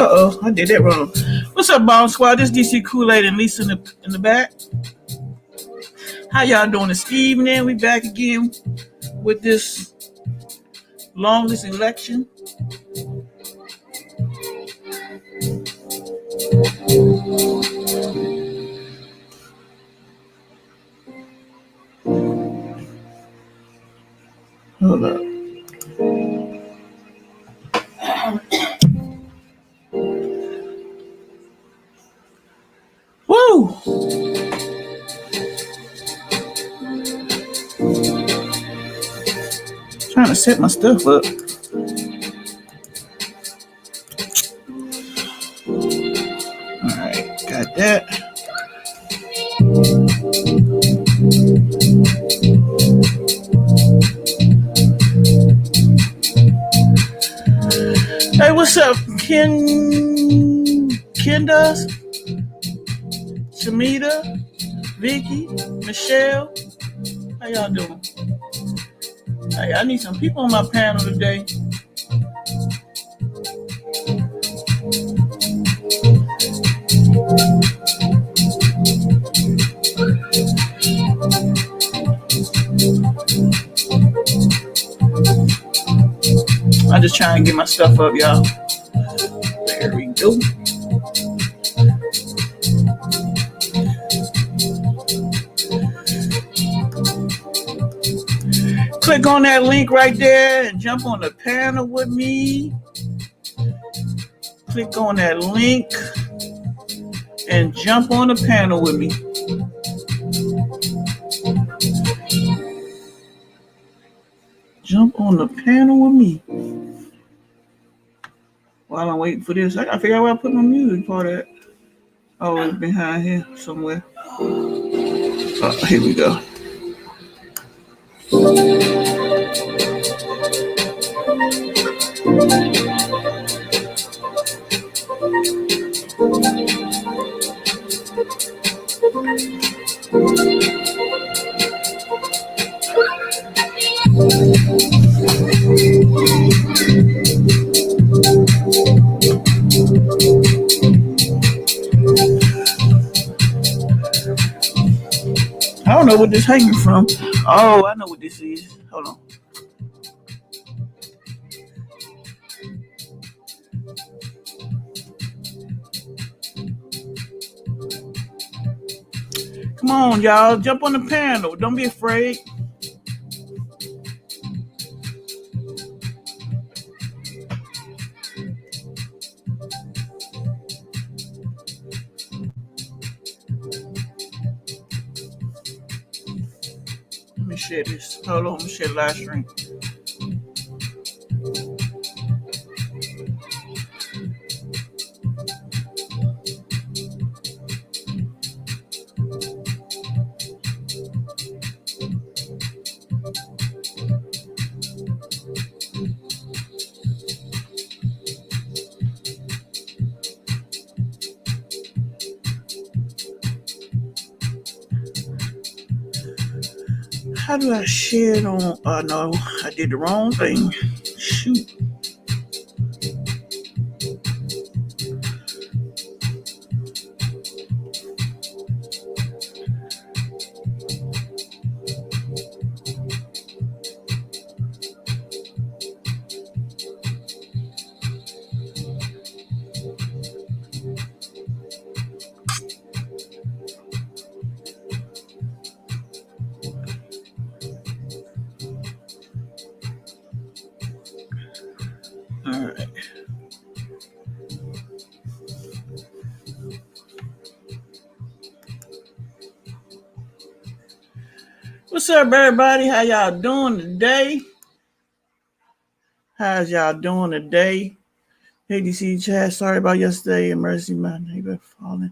Uh-oh, I did that wrong. What's up, Bomb Squad? This DC KOOLAID and Lisa in the back. How y'all doing this evening? We back again with this longest election. Hold up. Woo! Trying to set my stuff up. Alright, got that. Hey, what's up, Kendall, Shamita, Vicky, Michelle? How y'all doing? Hey, I need some people on my panel today. I'm just trying to get my stuff up, y'all. There we go. Click on that link right there and jump on the panel with me. Click on that link and jump on the panel with me. Jump on the panel with me. While I'm waiting for this, I gotta figure out where I put my music for that. Oh, it's behind here somewhere. Oh, here we go. I don't know what this hanging from. Oh, I know what this is. Hold on. Come on, y'all. Jump on the panel. Don't be afraid. Let me share this. Hold on. Let me share live stream. How do I share it on? No, I did the wrong thing. Shoot. All right. What's up, everybody? How y'all doing today? How's y'all doing today? Hey, DC chat. Sorry about yesterday. Mercy, my neighbor falling.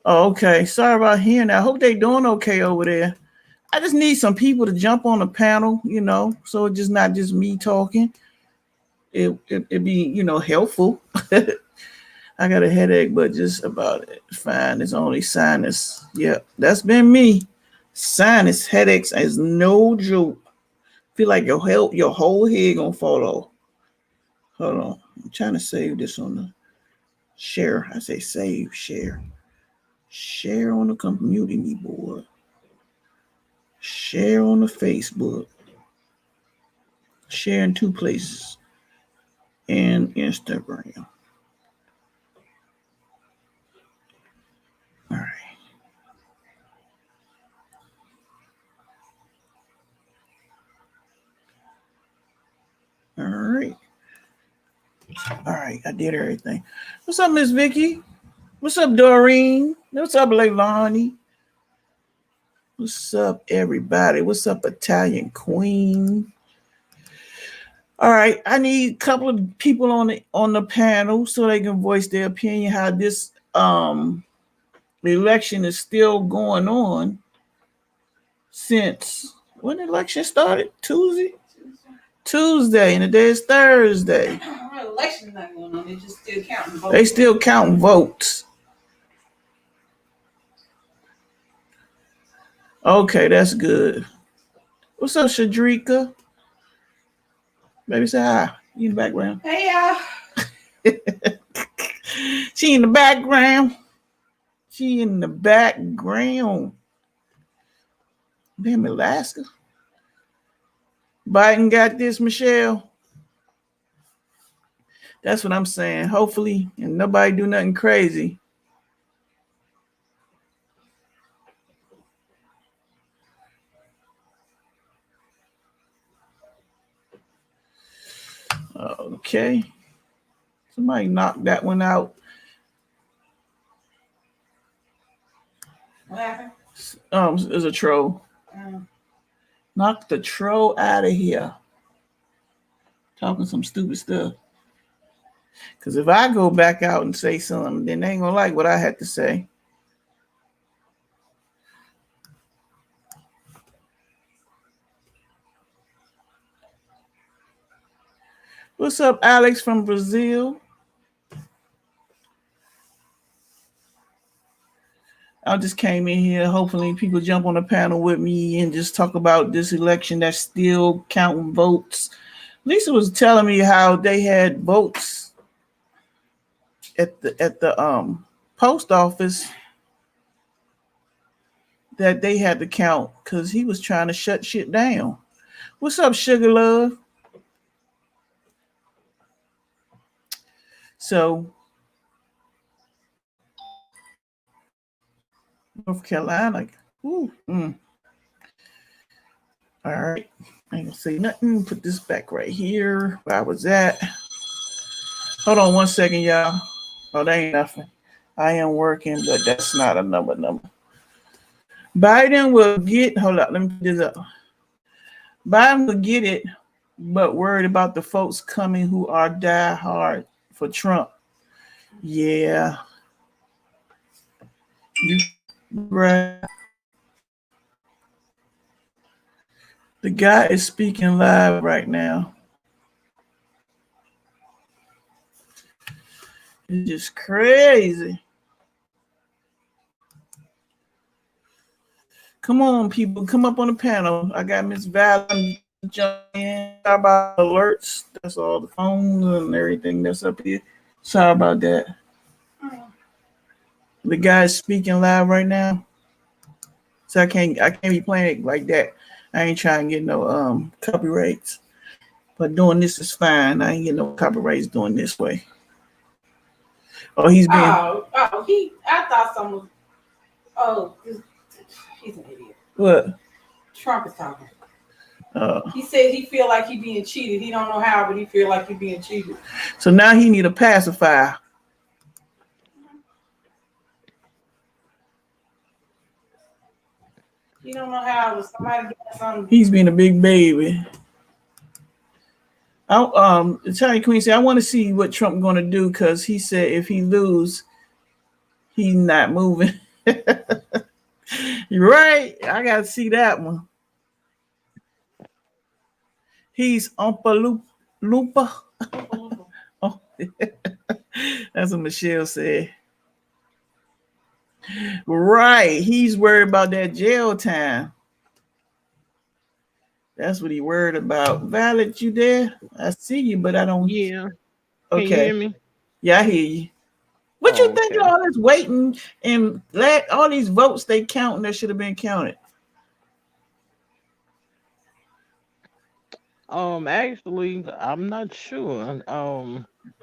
Oh, okay. Sorry about hearing that. I hope they doing okay over there. I just need some people to jump on the panel, so it's just not just me talking. It'd be, helpful. I got a headache, but just about it. Fine. It's only sinus. Yeah, that's been me. Sinus headaches is no joke. Feel like your whole head gonna fall off. Hold on. I'm trying to save this on the share. I say save, share. Share on the community board. Share on the Facebook. Share in 2 places. And Instagram. All right. All right. All right. I did everything. What's up, Miss Vicky? What's up, Doreen? What's up, Leilani? What's up, everybody? What's up, Italian Queen? All right, I need a couple of people on the panel so they can voice their opinion how this election is still going on since when the election started? Tuesday, and today is Thursday. The election's not going on. They're just still counting votes. They still counting votes. Okay, that's good. What's up, Shadrika? Baby, say hi. You in the background. Hey, y'all. She in the background. She in the background. Damn, Alaska. Biden got this, Michelle. That's what I'm saying. Hopefully, and nobody do nothing crazy. Okay. Somebody knocked that one out. What happened? It's a troll. Knock the troll out of here. Talking some stupid stuff. Because if I go back out and say something, then they ain't gonna like what I had to say. What's up, Alex from Brazil? I just came in here. Hopefully people jump on the panel with me and just talk about this election that's still counting votes. Lisa was telling me how they had votes at the post office that they had to count because he was trying to shut shit down. What's up, Sugar Love? So North Carolina. All right. I ain't gonna say nothing. Put this back right here. Where I was at. Hold on 1 second, y'all. Oh, that ain't nothing. I am working, but that's not a number. Biden will get, hold up, let me put this up. Biden will get it, but worried about the folks coming who are die hard for Trump. Yeah. Right. The guy is speaking live right now. It's just crazy. Come on, people. Come up on the panel. I got Miss Valerie jumping in. Sorry about alerts. That's all the phones and everything that's up here. Sorry about that. The guy's speaking live right now. So I can't be playing it like that. I ain't trying to get no copyrights. But doing this is fine. I ain't getting no copyrights doing this way. Oh, he's being. I thought someone. Oh, he's an idiot. What? Trump is talking. He said he feel like he being cheated. He don't know how, but he feel like he being cheated. So now he need a pacifier. He He don't know how. Somebody doing something. He's being a big baby. Italian Queen said, I want to see what Trump going to do because he said if he lose, he's not moving. You're right. I got to see that one. He's Oompa Loompa. Oh, that's what Michelle said. Right. He's worried about that jail time. That's what he worried about. Valid, you there? I see you, but I don't. Yeah. Okay. Can you hear me? Yeah, I hear you. What you think Okay. of all this waiting and all these votes they counting that should have been counted? Actually, I'm not sure.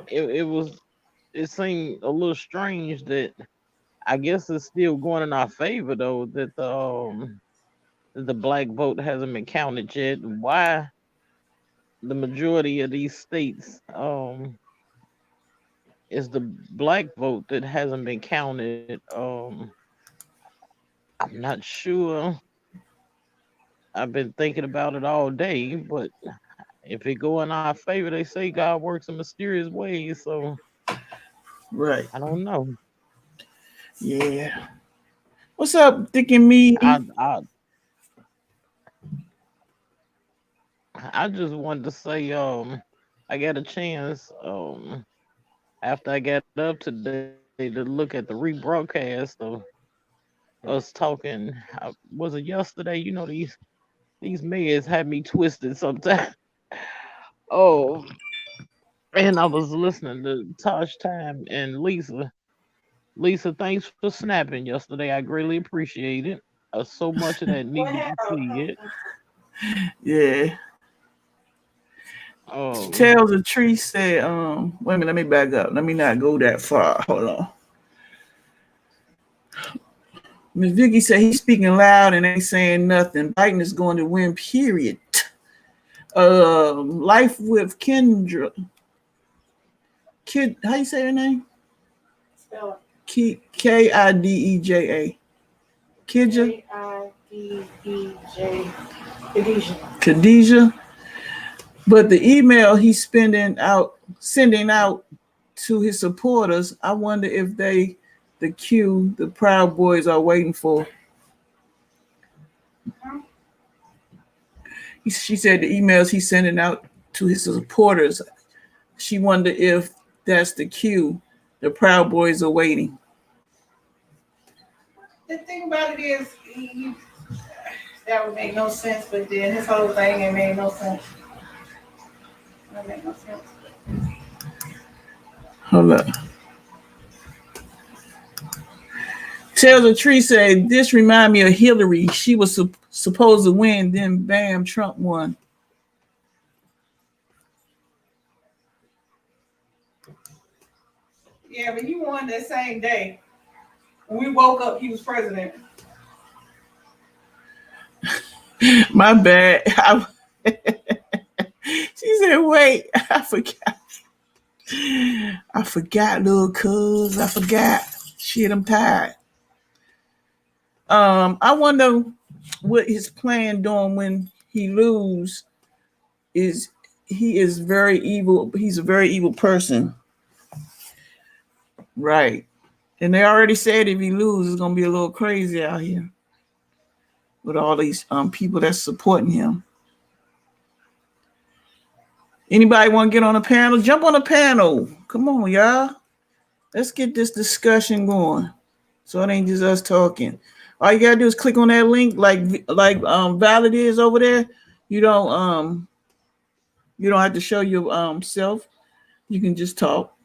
It seemed a little strange that I guess it's still going in our favor though that the black vote hasn't been counted yet. Why the majority of these states is the black vote that hasn't been counted? I'm not sure. I've been thinking about it all day, but if it go in our favor, they say God works in mysterious ways. So Right. I don't know. Yeah. What's up, Dick and me? I just wanted to say I got a chance after I got up today to look at the rebroadcast of us talking. Was it yesterday? You know these meds had me twisted sometimes. Oh, and I was listening to Tosh Time and Lisa. Lisa, thanks for snapping yesterday. I greatly appreciate it. So much of that What needed to see happened? it. Yeah. Um, Tales of Tree said, wait a minute, let me back up. Let me not go that far. Hold on. Miss Vicky said he's speaking loud and ain't saying nothing. Biden is going to win, period. Life with Kendra. How you say her name? Spell Kideja. Kidja? Kideja. Khadijah. Khadijah. But the email he's sending out to his supporters, I wonder if the cue the Proud Boys are waiting for. She said the emails he's sending out to his supporters, she wondered if that's the cue the Proud Boys are waiting. The thing about it is, that would make no sense, but then his whole thing ain't made no sense. That make no sense. Hold up. Tales of Tree said, this remind me of Hillary. She was supposed to win, then bam, Trump won. Yeah, but he won that same day. When we woke up, he was president. My bad. She said, wait, I forgot, little cuz. I forgot. Shit, I'm tired. I wonder what his plan doing when he lose is. He is very evil. He's a very evil person. Right. And they already said if he loses, it's gonna be a little crazy out here with all these people that's supporting him. Anybody want to get on a panel? Jump on a panel. Come on, y'all. Let's get this discussion going. So it ain't just us talking. All you gotta do is click on that link, like Valid is over there. You don't have to show your self. You can just talk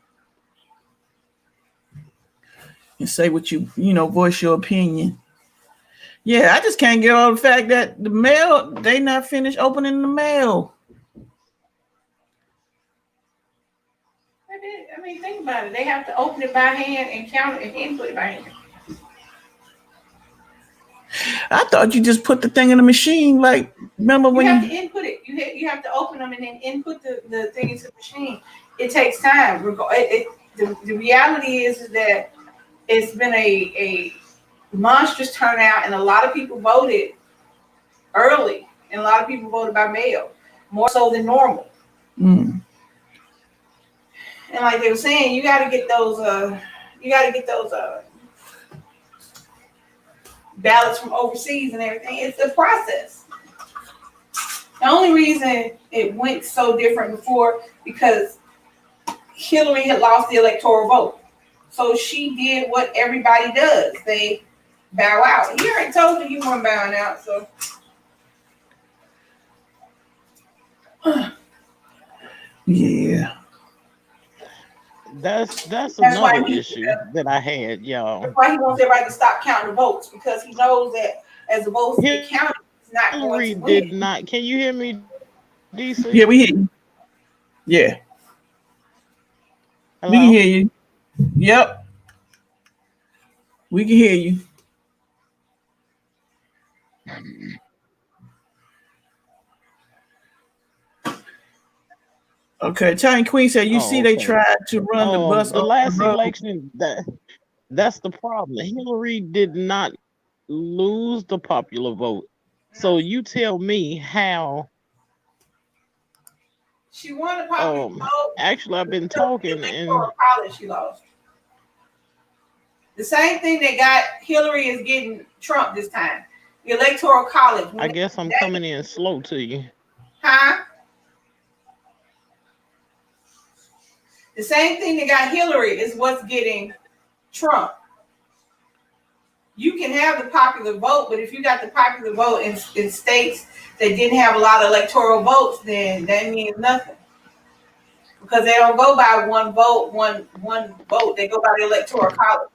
and say what voice your opinion. Yeah, I just can't get all the fact that the mail, they not finished opening the mail. I mean, think about it. They have to open it by hand and count it and input it by hand. I thought you just put the thing in the machine. Like, remember when you have to input it? You have to open them and then input the thing into the machine. It takes time. The reality is that it's been a monstrous turnout, and a lot of people voted early, and a lot of people voted by mail, more so than normal. Mm. And like they were saying, you got to get those. You got to get those ballots from overseas and everything. It's a process. The only reason it went so different before because Hillary had lost the electoral vote. So she did what everybody does. They bow out. He already told you he wasn't bowing out, so Yeah. That's that's another why issue that I had, that's y'all. why he wants everybody to stop counting the votes because he knows that as the votes get counted, he's not going Hillary to did win. not. Can you hear me, DC? Yeah, we hear you. Yeah, we can Hello? hear you. Yep, we can hear you. Okay, Tiny Queen said, you see Oh, they okay. tried to run the bus The off the last road. election, that's the problem. Hillary did not lose the popular vote. No, So you tell me how. she won the popular vote. Actually, I've been Because of the talking, and electoral college she lost. The same thing that got Hillary is getting Trump this time. The electoral college. I guess I'm coming in slow to you. Huh? The same thing that got Hillary is what's getting Trump. You can have the popular vote, but if you got the popular vote in states that didn't have a lot of electoral votes, then that means nothing. Because they don't go by one vote, one vote. They go by the electoral college.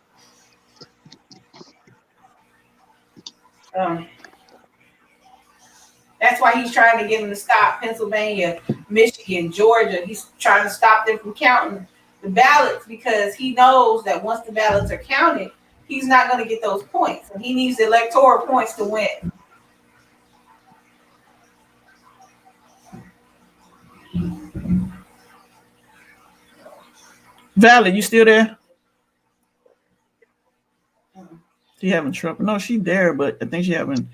Um, that's why he's trying to get them to stop Pennsylvania, Michigan, Georgia. He's trying to stop them from counting the ballots because he knows that once the ballots are counted, he's not going to get those points. And he needs the electoral points to win. Valerie, you still there? She having trouble. No, she there, but I think she having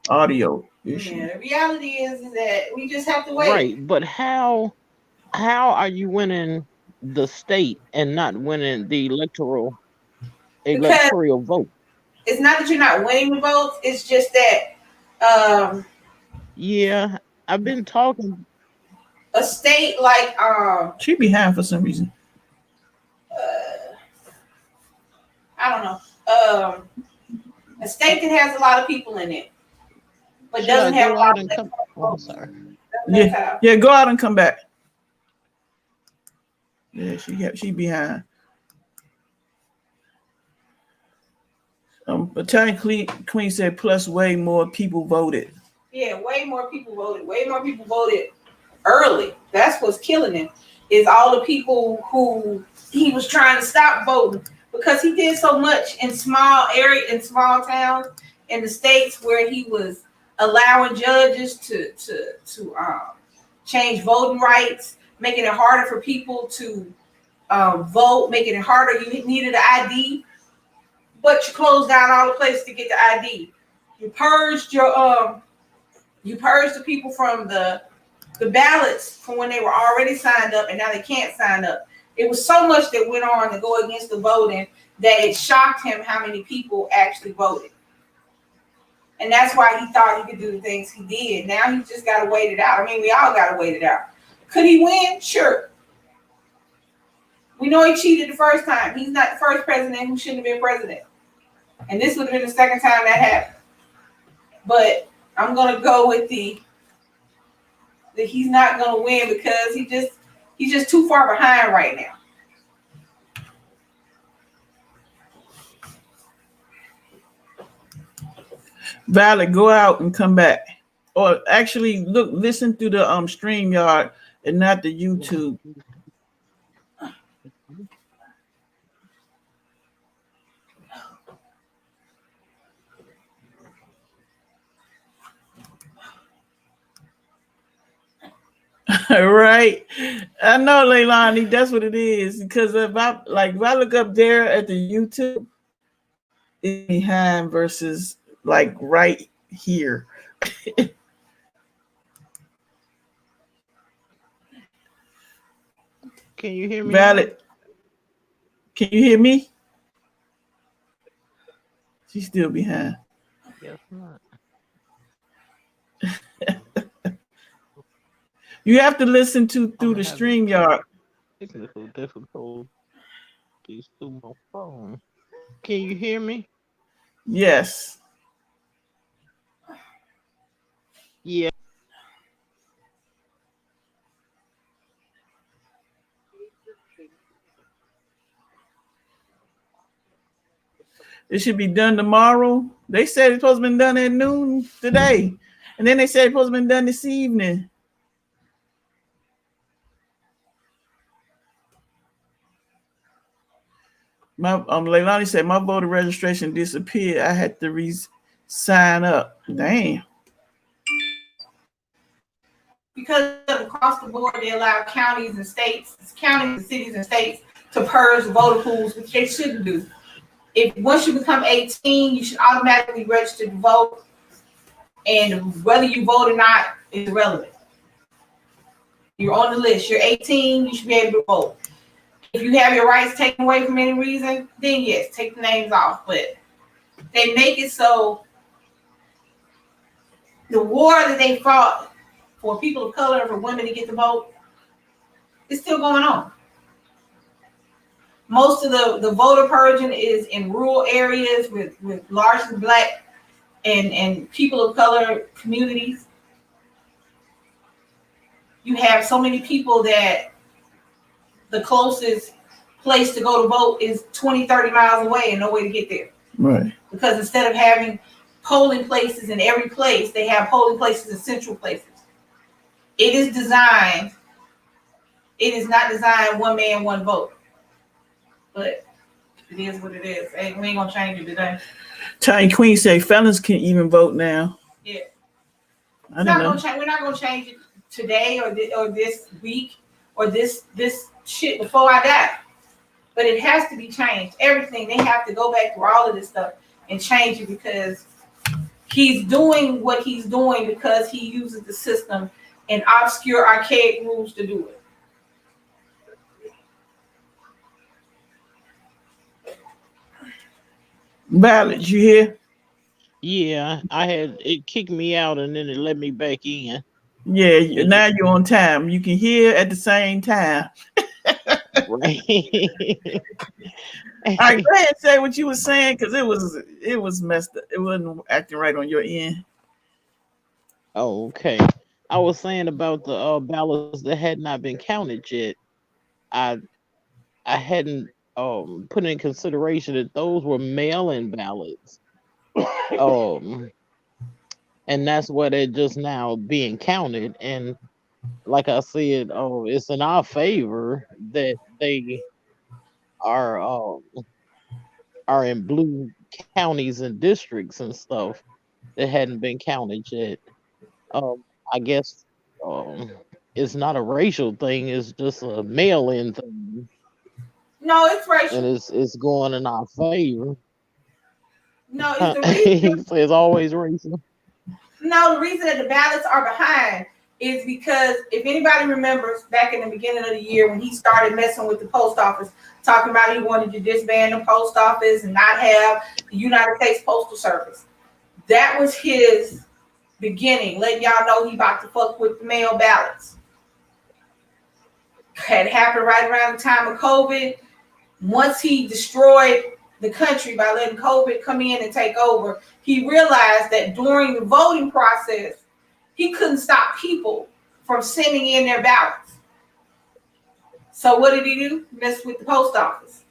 audio issue. Yeah, the reality is that we just have to wait. Right, but how are you winning the state and not winning the Because electoral vote? it's not that you're not winning the votes, it's just that Yeah, I've been talking. a state like She behind for some reason. I don't know, a state that has a lot of people in it, but Should I doesn't have a go lot out of and come? electoral Oh, I'm votes. sorry. Yeah, go out and come back. Yeah, she behind. But Tiny Queen said plus way more people voted. Yeah, way more people voted. Way more people voted early. That's what's killing him. Is all the people who he was trying to stop voting because he did so much in small towns, in the states where he was allowing judges to change voting rights, making it harder for people to vote, making it harder. You needed an ID, but you closed down all the places to get the ID. You purged the people from the ballots from when they were already signed up, and now they can't sign up. It was so much that went on to go against the voting that it shocked him how many people actually voted. And that's why he thought he could do the things he did. Now he's just got to wait it out. I mean, we all got to wait it out. Could he win? Sure. We know he cheated the first time. He's not the first president who shouldn't have been president. And this would have been the second time that happened. But I'm going to go with that he's not going to win because he's just too far behind right now. Valerie, go out and come back. Or actually listen through the StreamYard and not the YouTube. Right. I know, Leilani, that's what it is. Because if I look up there at the YouTube, it's behind versus like right here. Can you hear me now? Valid. Can you hear me? She's still behind. Yes, not. You have to listen to I'm through the having StreamYard. technical difficulties through my phone. Can you hear me? Yes. Yeah. It should be done tomorrow. They said it's supposed to be done at noon today. And then they said it's supposed to be done this evening. My Leilani said my voter registration disappeared. I had to sign up. Damn. Because across the board they allow counties and cities and states to purge voter pools, which they shouldn't do. If once you become 18, you should automatically register to vote, and whether you vote or not is irrelevant. You're on the list. You're 18. You should be able to vote. If you have your rights taken away from any reason, then yes, take the names off. But they make it so the war that they fought for people of color and for women to get to vote is still going on. Most of the voter purging is in rural areas with largely Black and people of color communities. You have so many people that the closest place to go to vote is 20, 30 miles away and no way to get there. Right. Because instead of having polling places in every place, they have polling places in central places. It is not designed one man, one vote. But it is what it is. We ain't gonna change it today. Tiny Queen say felons can even vote now. Yeah. I don't know. We're not gonna change it today or this week or this shit before I die. But it has to be changed. Everything, they have to go back through all of this stuff and change it, because he's doing what he's doing because he uses the system and obscure, archaic rules to do it. Ballot, you hear? Yeah, I had it kicked me out and then it let me back in. Yeah, now you're on time. You can hear at the same time. Right. All right, go ahead and say what you were saying, because it was messed up. It wasn't acting right on your end. Okay. I was saying about the ballots that had not been counted yet. I I hadn't put in consideration that those were mail-in ballots. Um and that's what they're just now being counted. And like I said, it's in our favor that they are are in blue counties and districts and stuff that hadn't been counted yet. I guess um, it's not a racial thing; it's just a mail-in thing, No, it's and racial. it's going in our favor. No, it's the reason. It's always racial. No, the reason that the ballots are behind is because if anybody remembers back in the beginning of the year when he started messing with the post office, talking about he wanted to disband the post office and not have the United States Postal Service. That was his beginning, letting y'all know he about to fuck with the mail ballots. Had happened right around the time of COVID. Once he destroyed the country by letting COVID come in and take over, he realized that during the voting process, he couldn't stop people from sending in their ballots. So what did he do? Mess with the post office.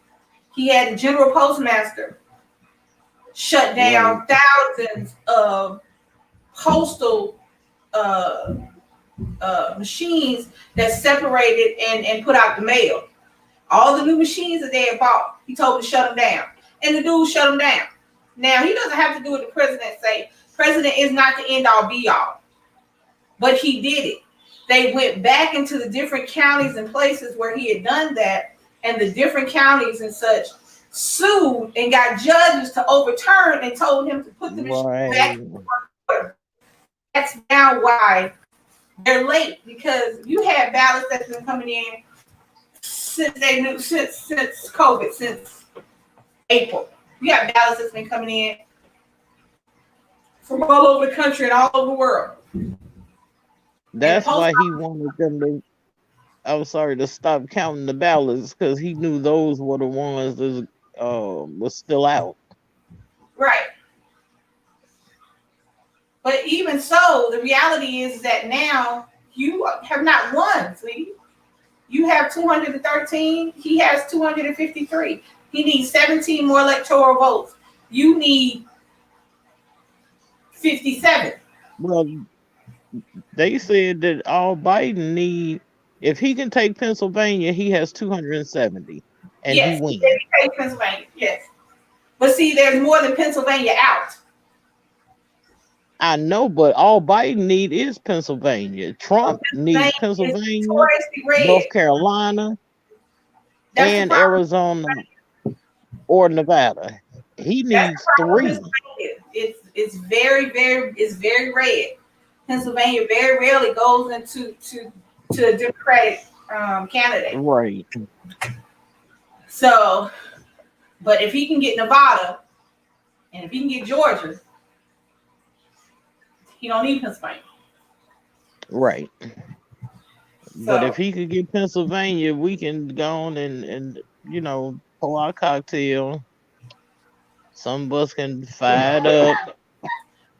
He had the general postmaster shut down thousands of postal machines that separated and put out the mail. All the new machines that they had bought, he told them to shut them down. And the dude shut them down. Now, he doesn't have to do what the president say. President is not the end all be all. But he did it. They went back into the different counties and places where he had done that, and the different counties and such sued and got judges to overturn and told him to put the machine back in order. That's now why they're late, because you have ballots that's been coming in since they knew since COVID, since April. We have ballots that's been coming in from all over the country and all over the world. And the That's post why he wanted them to. I'm sorry to stop counting the ballots because he knew those were the ones that was still out. right. But even so, the reality is that now you have not won, sweetie. You have 213. He has 253. He needs 17 more electoral votes. You need 57. Well, they said that all Biden need, if he can take Pennsylvania, he has 270, and he Yes, he said wins. he takes Pennsylvania. Yes. But see, there's more than Pennsylvania out. I know, but all Biden need is Pennsylvania. So Trump Pennsylvania needs is Pennsylvania, notoriously red. North Carolina, That's the and problem. Arizona or Nevada. He That's the needs problem with three. Pennsylvania. It's very red. Pennsylvania very rarely goes into to a Democratic candidate. Right. So, but if he can get Nevada and if he can get Georgia, he don't need Pennsylvania. Right. But if So he could get Pennsylvania, we can go on and pour our cocktail. Some of us can fire it up,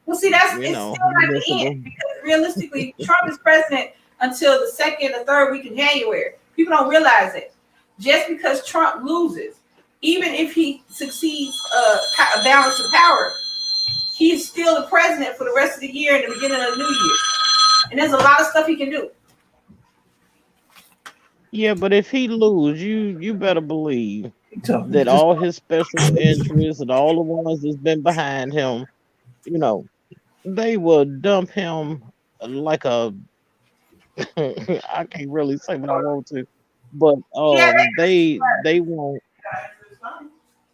well, see, it's still not the end municipal. because realistically, Trump is president until the second or third week of January. People don't realize it. Just because Trump loses, even if he succeeds a balance of power, he's still the president for the rest of the year and the beginning of the new year. And there's a lot of stuff he can do. Yeah, but if he lose, you better believe that all his special interests and all the ones that's been behind him, you know, they will dump him like a I can't really say what I want to, but Yeah, they won't.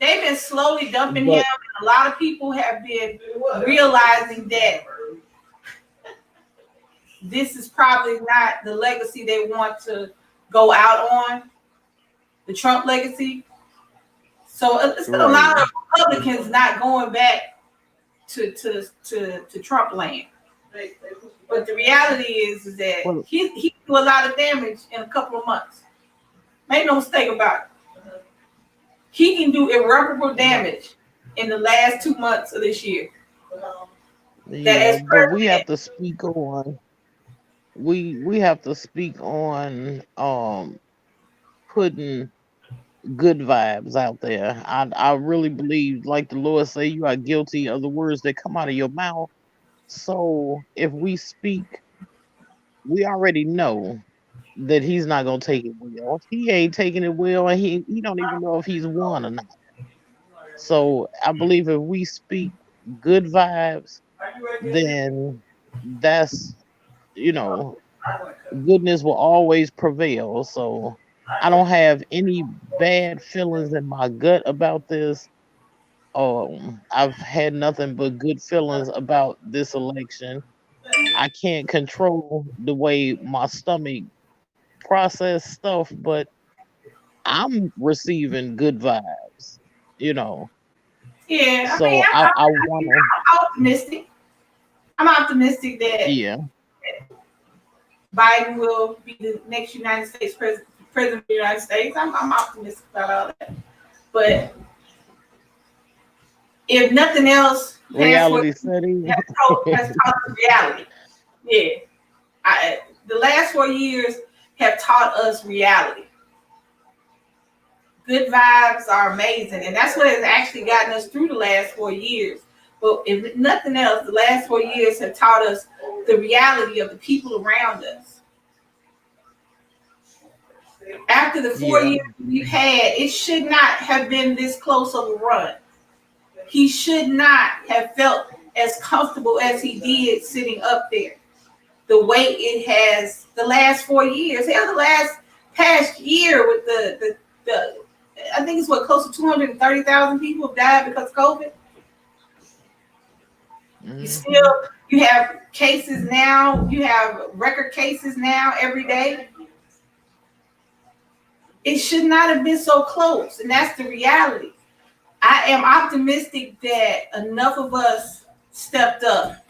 they've been slowly dumping him. But And a lot of people have been realizing that this is probably not the legacy they want to go out on, the Trump legacy. So it's a right, lot of Republicans not going back to Trump land. But the reality is that well, he do a lot of damage in a couple of months. Make no mistake about it. He can do irreparable damage in the last 2 months of this year. That yeah, as but we have president, to speak on we have to speak on putting good vibes out there. I really believe, like the Lord say, you are guilty of the words that come out of your mouth. So if we speak, we already know that he's not gonna take it well. He ain't taking it well, and he don't even know if he's won or not. So I believe if we speak good vibes, then that's you know goodness will always prevail. So I don't have any bad feelings in my gut about this. I've had nothing but good feelings about this election. I can't control the way my stomach process stuff, but I'm receiving good vibes, you know. yeah, I mean, So I wanna, I'm optimistic. I'm optimistic that yeah, Biden will be the next United States president of the United States. I'm optimistic about all that. But if nothing else, reality setting. has taught us reality. Yeah, the last 4 years have taught us reality. Good vibes are amazing, and that's what has actually gotten us through the last 4 years. But if nothing else, the last 4 years have taught us the reality of the people around us. After the 4 Yeah, years we've had, it should not have been this close of a run. He should not have felt as comfortable as he did sitting up there. The way it has the last 4 years, hell, the last past year with the I think it's close to 230,000 people have died because of COVID. hmm You have cases now, you have record cases now every day. It should not have been so close, and that's the reality. I am optimistic that enough of us stepped up,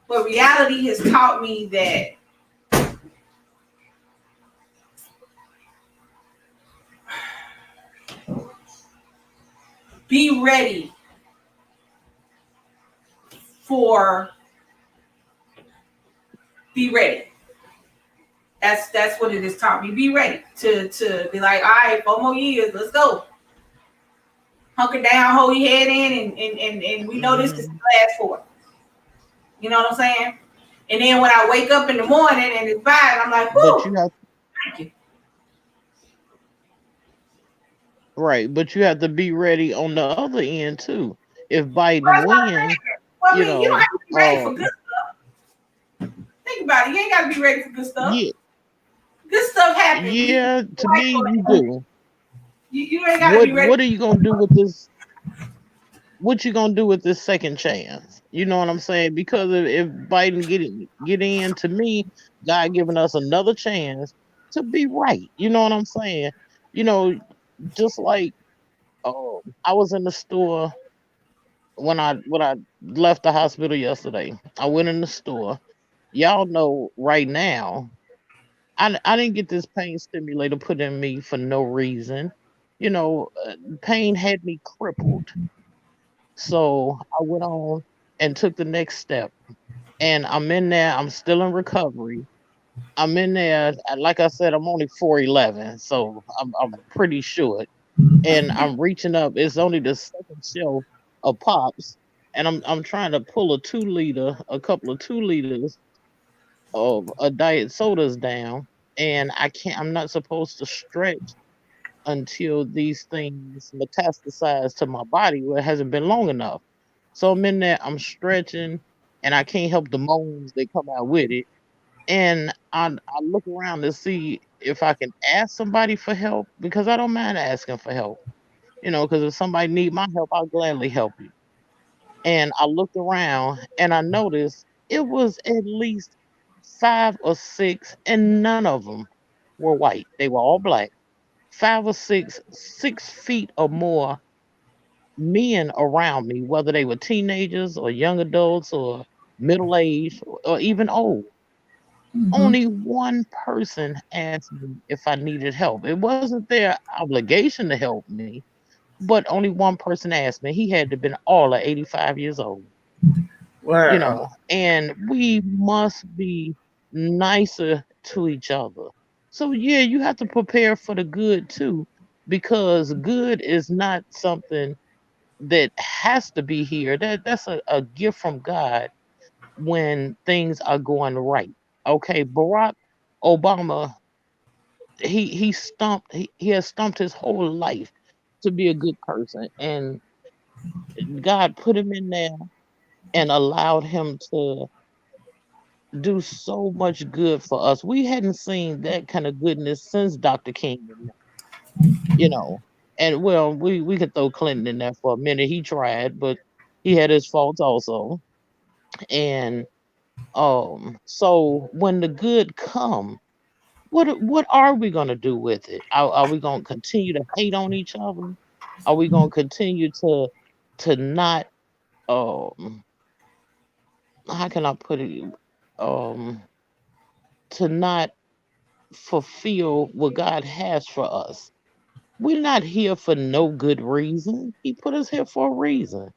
but reality has taught me that be ready for be ready. That's what it has taught me. Be ready to be like, all right, 4 more years, let's go. Hunker down, hold your head in, and we know this is Hmm. the last for. You know what I'm saying? And then when I wake up in the morning and it's fine, I'm like, But whoo, you have thank you. right, but you have to be ready on the other end too. If Well, Biden that's what I'm win, saying. Well, I you mean, you don't know, have to be ready for good. Think about it. You ain't got to be ready for good stuff. yeah, Good stuff happens. yeah. To me, you do. You ain't got to be What ready. What are you gonna do with this? What you gonna do with this second chance? You know what I'm saying? Because if Biden get in, to me, God giving us another chance to be right. You know what I'm saying? You know, just like I was in the store when I left the hospital yesterday. I went in the store. Y'all know right now, I didn't get this pain stimulator put in me for no reason. You know, pain had me crippled. So I went on and took the next step. And I'm in there. I'm still in recovery. I'm in there. Like I said, I'm only 4'11", so I'm pretty short. And I'm reaching up. It's only the second shelf of pops, and I'm trying to pull a couple of 2 liters of a diet sodas down, and I can't. I'm not supposed to stretch until these things metastasize to my body where it hasn't been long enough. So I'm in there, I'm stretching, and I can't help the moans that come out with it. And I look around to see if I can ask somebody for help because I don't mind asking for help. Because if somebody need my help, I'll gladly help you. And I looked around and I noticed it was at least 5 or 6, and none of them were white. They were all black. 5 or 6, 6 feet or more men around me, whether they were teenagers or young adults or middle aged or even old. Mm-hmm. Only one person asked me if I needed help. It wasn't their obligation to help me, but only one person asked me. He had to have been all of 85 years old, Wow. and we must be nicer to each other. So yeah, you have to prepare for the good too, because good is not something that has to be here. That's a gift from God when things are going right. Okay, Barack Obama, he has stumped his whole life to be a good person, and God put him in there and allowed him to do so much good for us. We hadn't seen that kind of goodness since Dr. King, you know. And well, we could throw Clinton in there for a minute. He tried, but he had his faults also. And so when the good come, what are we gonna do with it? Are we gonna continue to hate on each other? Are we gonna continue to not um how can I put it, um to not fulfill what God has for us? We're not here for no good reason. He put us here for a reason.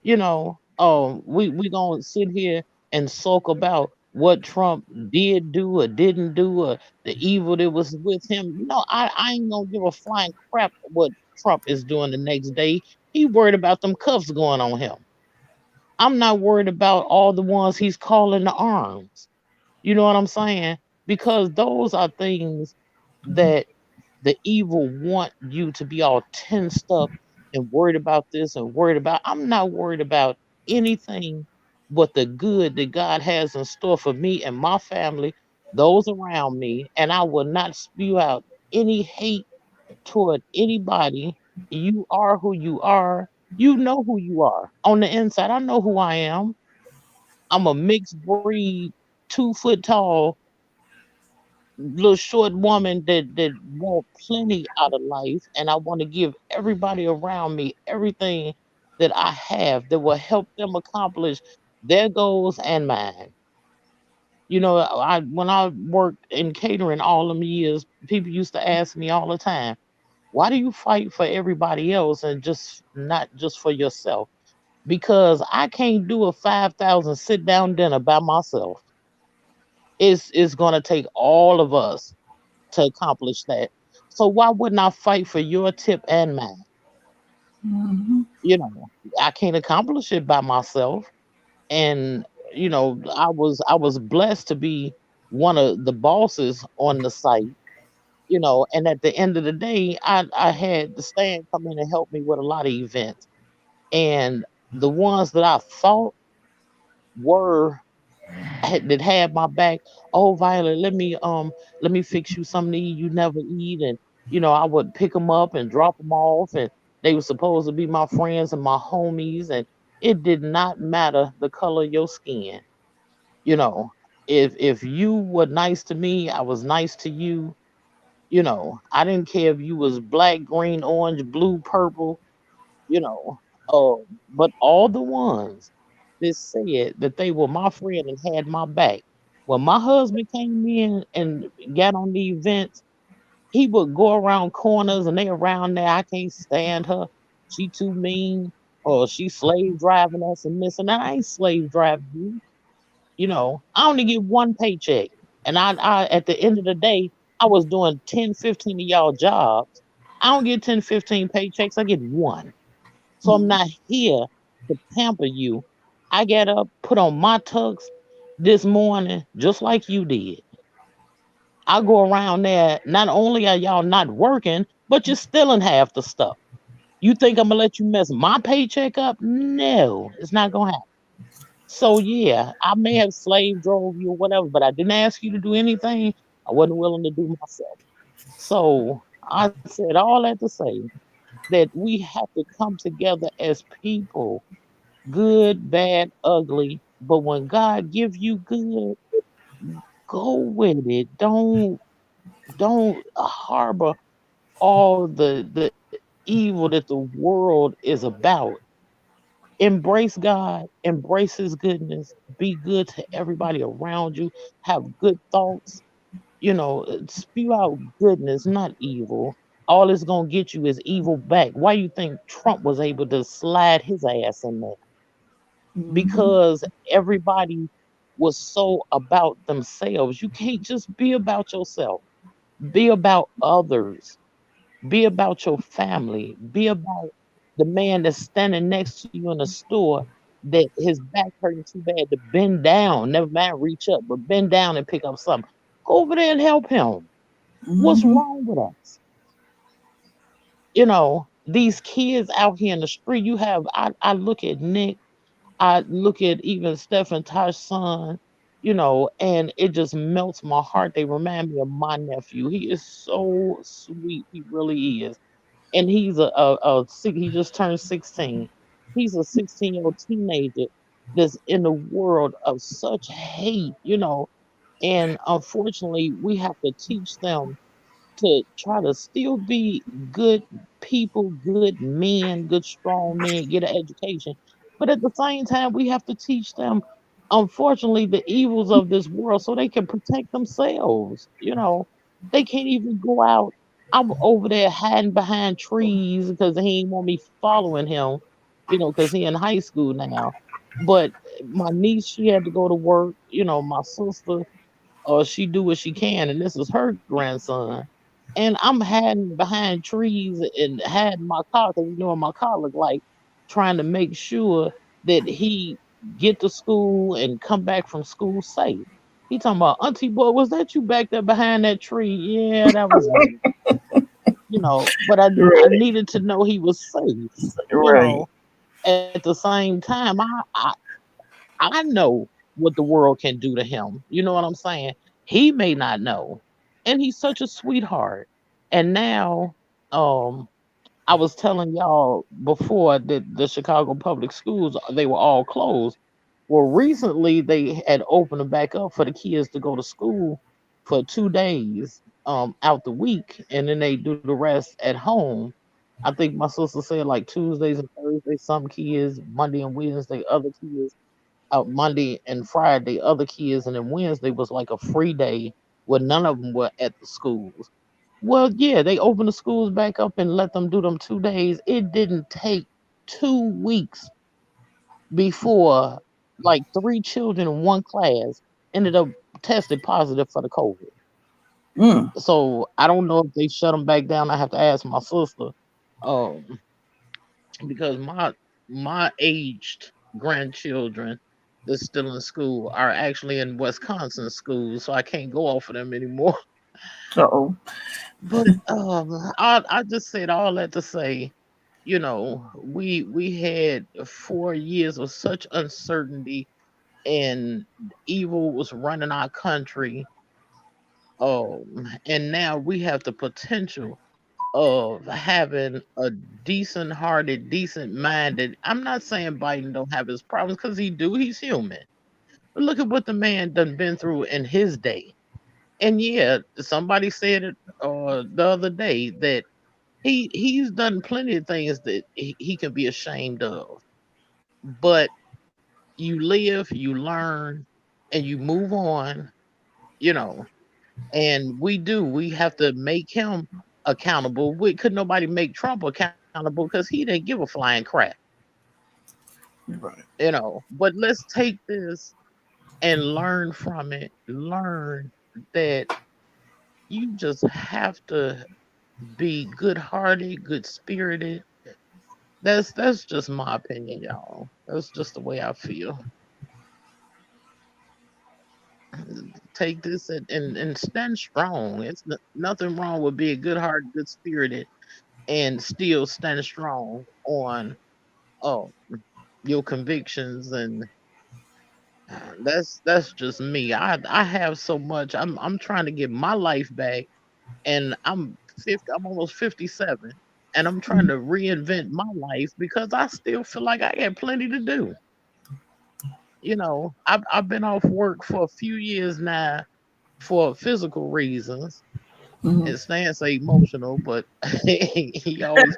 We gonna sit here and sulk about what Trump did do or didn't do or the evil that was with him. No, I ain't gonna give a flying crap what Trump is doing the next day. He worried about them cuffs going on him. I'm not worried about all the ones he's calling to arms. You know what I'm saying? Because those are things that the evil want you to be all tensed up and worried about this and worried about. I'm not worried about anything but the good that God has in store for me and my family, those around me, and I will not spew out any hate toward anybody. You are who you are. You know who you are. On the inside, I know who I am. I'm a mixed breed, 2 foot tall little short woman that want plenty out of life, and I want to give everybody around me everything that I have that will help them accomplish their goals and mine. You know, I when I worked in catering all them years, people used to ask me all the time, "Why do you fight for everybody else and just not just for yourself?" Because I can't do a 5,000 sit down dinner by myself. It's gonna take all of us to accomplish that. So why wouldn't I fight for your tip and mine? Mhm. You know, I can't accomplish it by myself. And I was blessed to be one of the bosses on the site. And at the end of the day, I had the stand come in and help me with a lot of events. And the ones that I thought were that had my back. Oh, Violet, let me fix you something to eat you never eat, and I would pick them up and drop them off, and they were supposed to be my friends and my homies, and it did not matter the color of your skin. You know, if you were nice to me, I was nice to you. I didn't care if you was black, green, orange, blue, purple, you know. But all the ones that said that they were my friend and had my back. When my husband came in and got on the events, he would go around corners and they around there. I can't stand her. She too mean. Or she slave driving us and this and that. I ain't slave driving you. I only get one paycheck. And I at the end of the day, I was doing 10, 15 of y'all jobs. I don't get 10, 15 paychecks. I get one. So I'm not here to pamper you. I got up, put on my tux this morning, just like you did. I go around there. Not only are y'all not working, but you're stealing half the stuff. You think I'm gonna let you mess my paycheck up? No, it's not gonna happen. So yeah, I may have slave drove you or whatever, but I didn't ask you to do anything I wasn't willing to do myself. So I said all that to say that we have to come together as people, good, bad, ugly. But when God give you good, go with it. Don't harbor all the evil that the world is about. Embrace God, embrace his goodness, be good to everybody around you, have good thoughts, spew out goodness, not evil. All it's gonna get you is evil back. Why you think Trump was able to slide his ass in there? Mhm. Because everybody was so about themselves. You can't just be about yourself. Be about others. Be about your family. Be about the man that's standing next to you in the store that his back hurting too bad to bend down, never mind reach up, but bend down and pick up something. Go over there and help him. What's Mhm. wrong with us? These kids out here in the street, I look at Nick, I look at even Stephen Tosh's son, and it just melts my heart. They remind me of my nephew. He is so sweet. He really is. And he's he just turned 16. He's a 16-year-old teenager that's in a world of such hate, and unfortunately we have to teach them to try to still be good people, good men, good strong men, get an education. But at the same time, we have to teach them, unfortunately, the evils of this world so they can protect themselves. They can't even go out. I'm over there hiding behind trees because he ain't want me following him, because he in high school now. But my niece, she had to go to work. My sister, she do what she can, and this is her grandson. And I'm hiding behind trees and hiding my car because what my car look like, trying to make sure that he get to school and come back from school safe. He talking about, Auntie boy, was that you back there behind that tree? Yeah, that was me. But I Right. needed to know he was safe. Right. At the same time, I know what the world can do to him. You know what I'm saying? He may not know. And he's such a sweetheart. And now, I was telling y'all before that the Chicago public schools, they were all closed. Well, recently they had opened them back up for the kids to go to school. for 2 days out the week, and then they do the rest at home. I think my sister said like Tuesdays and Thursdays, some kids, Monday and Wednesday, other kids, Monday and Friday, other kids, and then Wednesday was like a free day where none of them were at the schools. Well, yeah, they opened the schools back up and let them do them 2 days. It didn't take 2 weeks before like three children in one class ended up tested positive for the COVID. Mm. So I don't know if they shut them back down. I have to ask my sister, um, because my aged grandchildren that's still in school are actually in Wisconsin schools, so I can't go off of them anymore. Uh-oh. But I just said all that to say, we had 4 years of such uncertainty, and evil was running our country. And now we have the potential of having a decent hearted, decent minded. I'm not saying Biden don't have his problems, because he do. He's human. But look at what the man done been through in his day. And yeah, somebody said it the other day that he's done plenty of things that he can be ashamed of. But you live, you learn, and you move on, you know. And we have to make him accountable. Could nobody make Trump accountable, because he didn't give a flying crap, Right. But let's take this and learn from it. Learn that you just have to be good hearted, good spirited. That's just my opinion, y'all. That's just the way I feel. Take this and stand strong. It's nothing wrong with being good hearted, good spirited, and still stand strong on oh your convictions. And that's just me. I have so much. I'm trying to get my life back, and I'm 50. I'm almost 57, and I'm trying to reinvent my life because I still feel like I got plenty to do. I've been off work for a few years now for physical reasons, Mm-hmm. and Stan say emotional, but he always.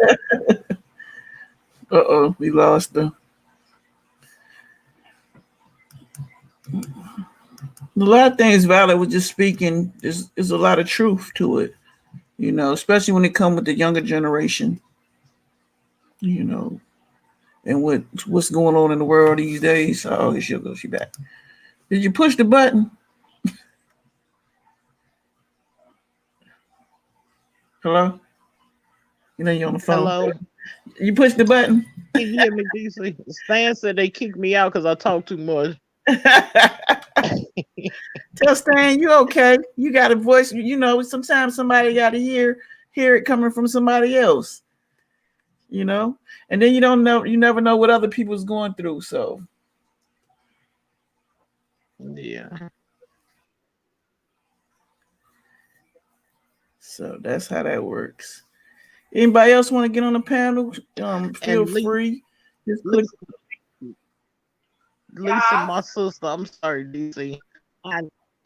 Uh-oh, we lost them. A lot of things Valerie was just speaking, there's a lot of truth to it, especially when it comes with the younger generation, you know, and what's going on in the world these days. Oh, here she goes, she back. Did you push the button? Hello? You're on the phone. Hello, You pushed the button? can you hear me, DC? Stan said they kicked me out because I talk too much. Tell Stan you okay. You got a voice, sometimes somebody got to hear it coming from somebody else, and then you never know what other people's going through. Yeah. So that's how that works. Anybody else want to get on the panel? Feel And free. Just click. Lisa, Lisa, my sister. I'm sorry, DC. I,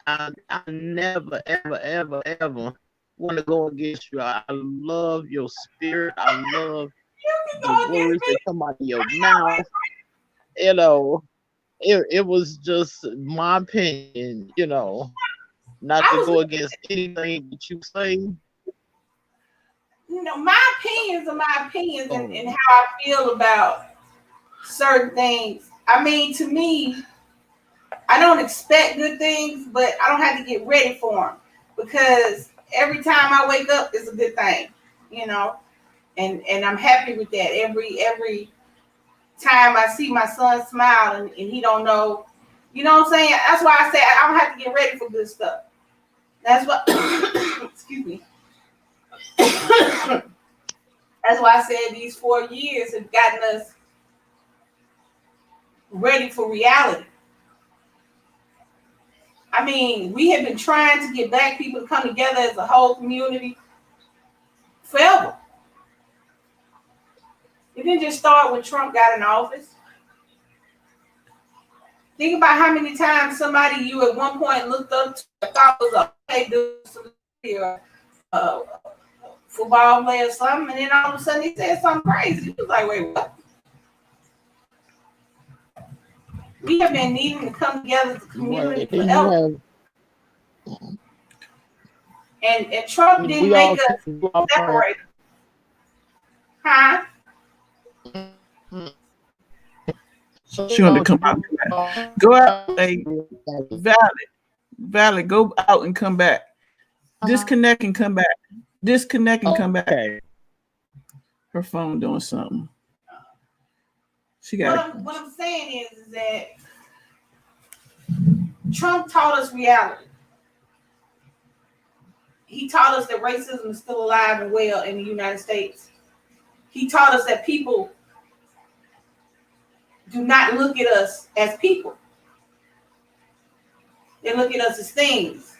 I never, ever, ever, ever want to go against you. I love your spirit. I love You can the go against words me. that come out of your mouth. You know, it was just my opinion. Not to I go was, against anything that you say. my opinions are my opinions, and Um, how I feel about certain things. I mean, to me, I don't expect good things, but I don't have to get ready for them, because every time I wake up is a good thing, you know, and I'm happy with that. Every time I see my son smile, and he don't know, you know what I'm saying? That's why I say I don't have to get ready for good stuff. That's what, excuse me. That's why I said these 4 years have gotten us ready for reality. I mean, we have been trying to get black people to come together as a whole community forever. It didn't just start when Trump got in office. Think about how many times somebody you at one point looked up to thought was a they do or football player or something, and then all of a sudden he said something crazy. He was like, wait, what? We have been needing to come together as a community forever. And Trump didn't make us separate. Huh? She wanted to come out. Go out. Hey, Valid. Go out and come back. Disconnect and come back. Disconnect and come back. Her phone doing something. She got. What I'm saying is that Trump taught us reality. He taught us that racism is still alive and well in the United States. He taught us that people do not look at us as people. They look at us as things.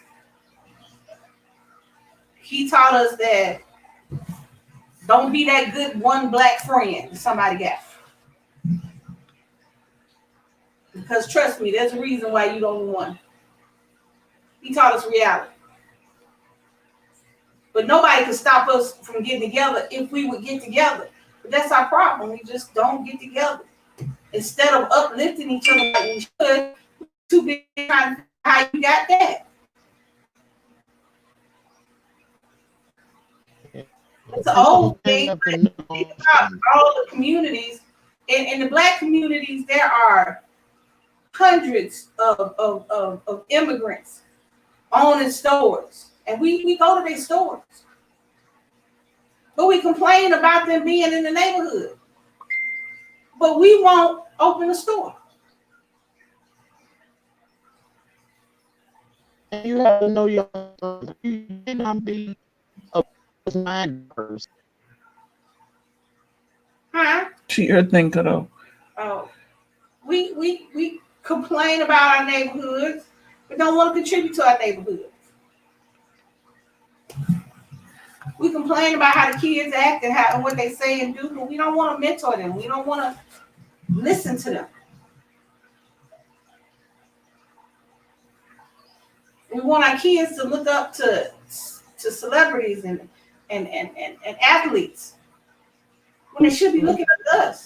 He taught us that don't be that good one black friend somebody got. Because trust me, there's a reason why you don't want one. He taught us reality. But nobody can stop us from getting together if we would get together. But that's our problem. We just don't get together. Instead of uplifting each other like we should, too big trying to how you got that. It's an old thing. Think about all the communities. In the black communities, there are hundreds of immigrants owning stores. And we go to their stores. But we complain about them being in the neighborhood. But we won't open a store. And you have to know your you cannot be a mind person. Huh? Her thing cut off. Oh. We complain about our neighborhoods, but don't want to contribute to our neighborhoods. We complain about how the kids act and what they say and do, but we don't want to mentor them. We don't want to listen to them. We want our kids to look up to celebrities and athletes when they should be looking at us.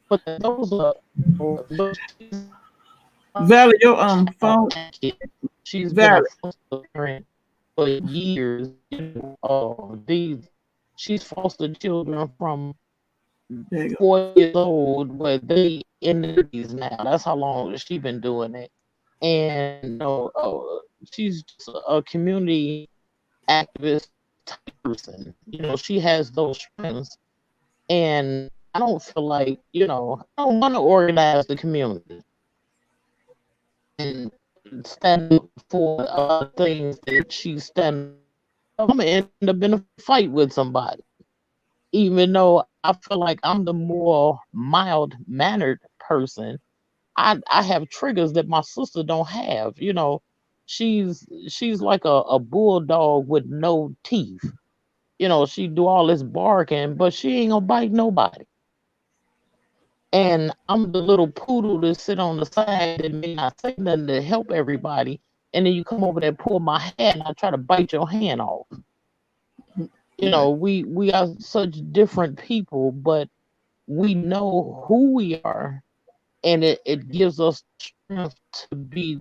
But those are Valid, your phone. She's Valid. been a foster parent for years. She's fostered children from 4 years old, but they in the 80s now. That's how long she's been doing it. And she's just a community activist type person. She has those strengths, and I don't feel like I don't want to organize the community and stand up for a lot of things that she's standing. I'm gonna end up in a fight with somebody, even though I feel like I'm the more mild-mannered person. I have triggers that my sister don't have. She's like a bulldog with no teeth. She do all this barking, but she ain't gonna bite nobody. And I'm the little poodle that sit on the side that may not say nothing to help everybody. And then you come over there and pull my hand and I try to bite your hand off. We are such different people, but we know who we are, and it gives us strength to be.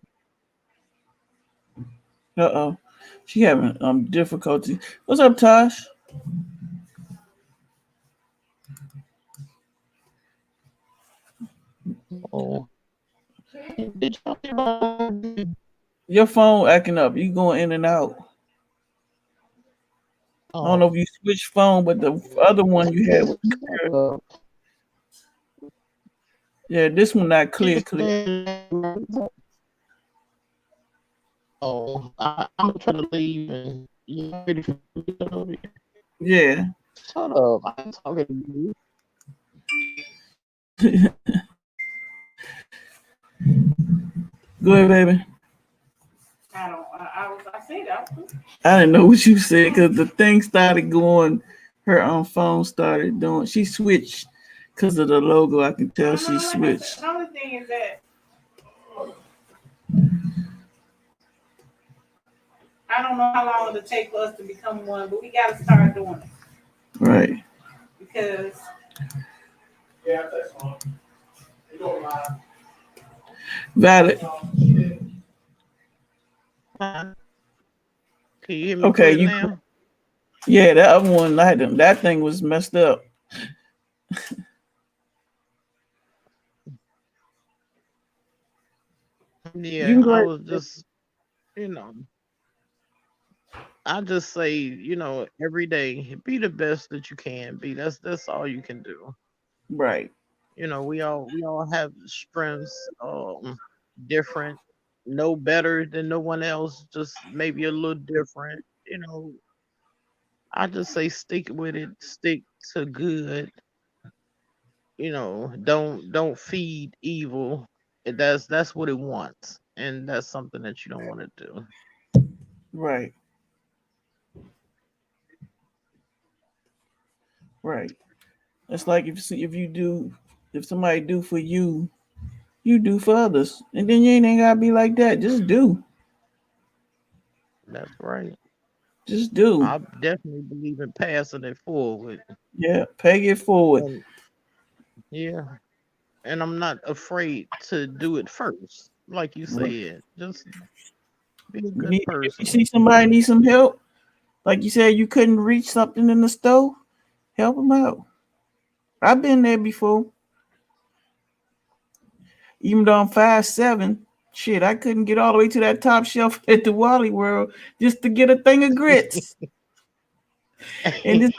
She having difficulty. What's up, Tosh? Oh, your phone acting up. You going in and out. I don't know if you switched phone, but the other one you had was clear. Yeah, this one not clear. I'm trying to leave and you ready for me to get over here? Yeah. Shut up. I'm talking to you. Go ahead, baby. I said that. I didn't know what you said because the thing started going. Her phone started doing. She switched. Because of the logo, I can tell she switched. Another thing is that I don't know how long it'll take for us to become one, but we got to start doing it Right. because Valid. Can you hear me Okay, clear you. now? Yeah, that other one, that thing was messed up. You Yeah, can go I ahead. was just, you know, I just say, every day, be the best that you can be. That's all you can do. Right. We all have strengths, different, no better than no one else, just maybe a little different. I just say stick with it, stick to good. Don't feed evil. That's what it wants, and that's something that you don't want to do. Right. Right. It's like if somebody do for you, you do for others, and then you ain't gotta be like that. Just do. That's right. Just do. I definitely believe in passing it forward, Yeah. Pay it forward. and yeah, and I'm not afraid to do it first. Like you Right. said, just be a You good need, if you person. see somebody need some help, like you said, you couldn't reach something in the stove, help them out. I've been there before. Even though I'm 5'7", shit, I couldn't get all the way to that top shelf at the Wally World just to get a thing of grits. And this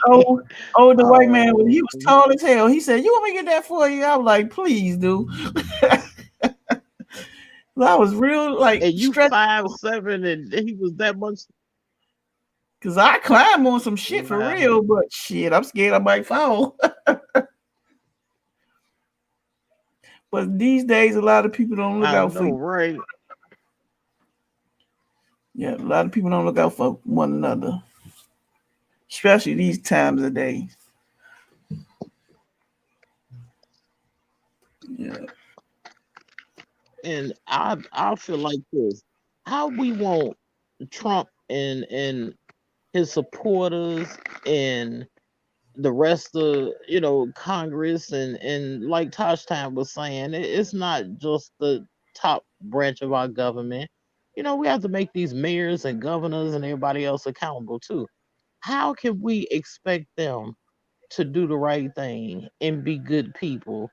older white man, he Oh, was tall as hell. He said, "You want me to get that for you?" I was like, "Please, dude." I was real like and you stretched 5'7", and he was that much. because I climb on some shit for Wow, real, but shit, I'm scared I might fall. But these days, a lot of people don't look I out for know, you. right? Yeah, a lot of people don't look out for one another, especially these times of day. Yeah. And I feel like this: how we want Trump and his supporters and the rest of Congress and like Tosh Time was saying, it's not just the top branch of our government. We have to make these mayors and governors and everybody else accountable too. How can we expect them to do the right thing and be good people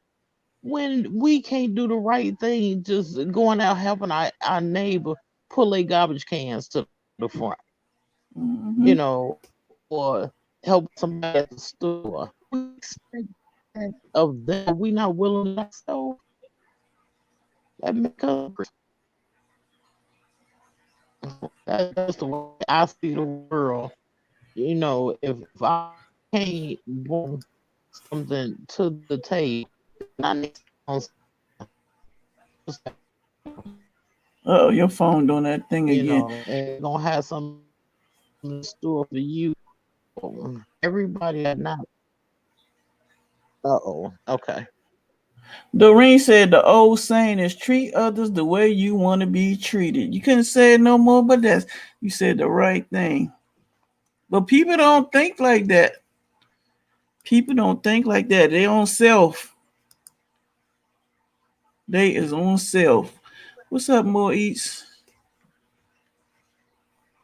when we can't do the right thing, just going out helping our neighbor pull their garbage cans to the front, Hmm. or help somebody at the store? We expect that of them. We not willing to so that make us that's the way I see the world. If I can't bring something to the table, I need Oh, your phone doing that thing again. and gonna have something in store for you. Everybody are not. Uh-oh. Okay. Doreen said the old saying is treat others the way you want to be treated. You couldn't say it no more, but you said the right thing. But people don't think like that. People don't think like that. They own self. They is on self. What's up, more eats?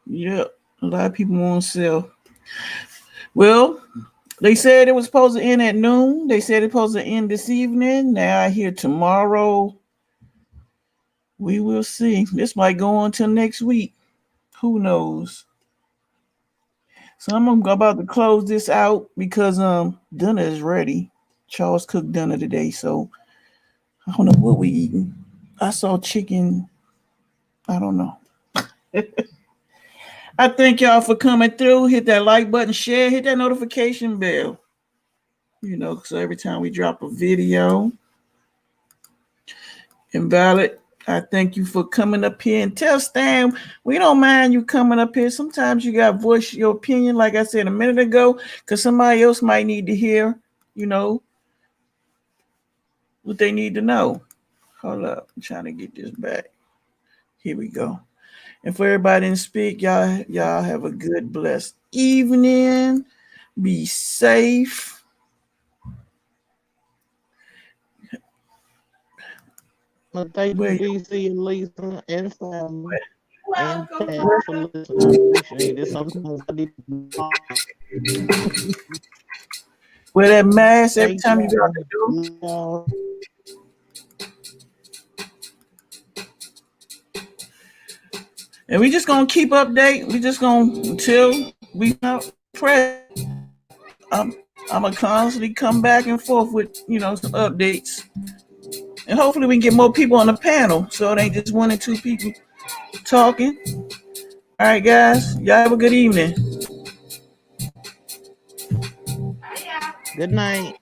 Yep. A lot of people on self. Well, they said it was supposed to end at noon. They said it's supposed to end this evening. Now I hear tomorrow. We will see. This might go on till next week. Who knows? So I'm about to close this out because dinner is ready. Charles cooked dinner today, so I don't know what we eating. I saw chicken. I don't know. I thank y'all for coming through. Hit that like button, share, hit that notification bell. So every time we drop a video, invalid. I thank you for coming up here and tell Stan we don't mind you coming up here. Sometimes you got to voice your opinion, like I said a minute ago, because somebody else might need to hear, you know, what they need to know. Hold up, I'm trying to get this back. Here we go. And for everybody in speak, y'all have a good, blessed evening. Be safe. Well, thank you, Where, DC and Lisa and Sam and Welcome. Pat for listening. I appreciate it. Sometimes I need to wear that mask every thank time you go out y'all. the door. Y'all. And we just gonna keep update. We just gonna until we press. I'm gonna constantly come back and forth with some updates, and hopefully we can get more people on the panel so it ain't just one or two people talking. All right, guys, y'all have a good evening. Good night.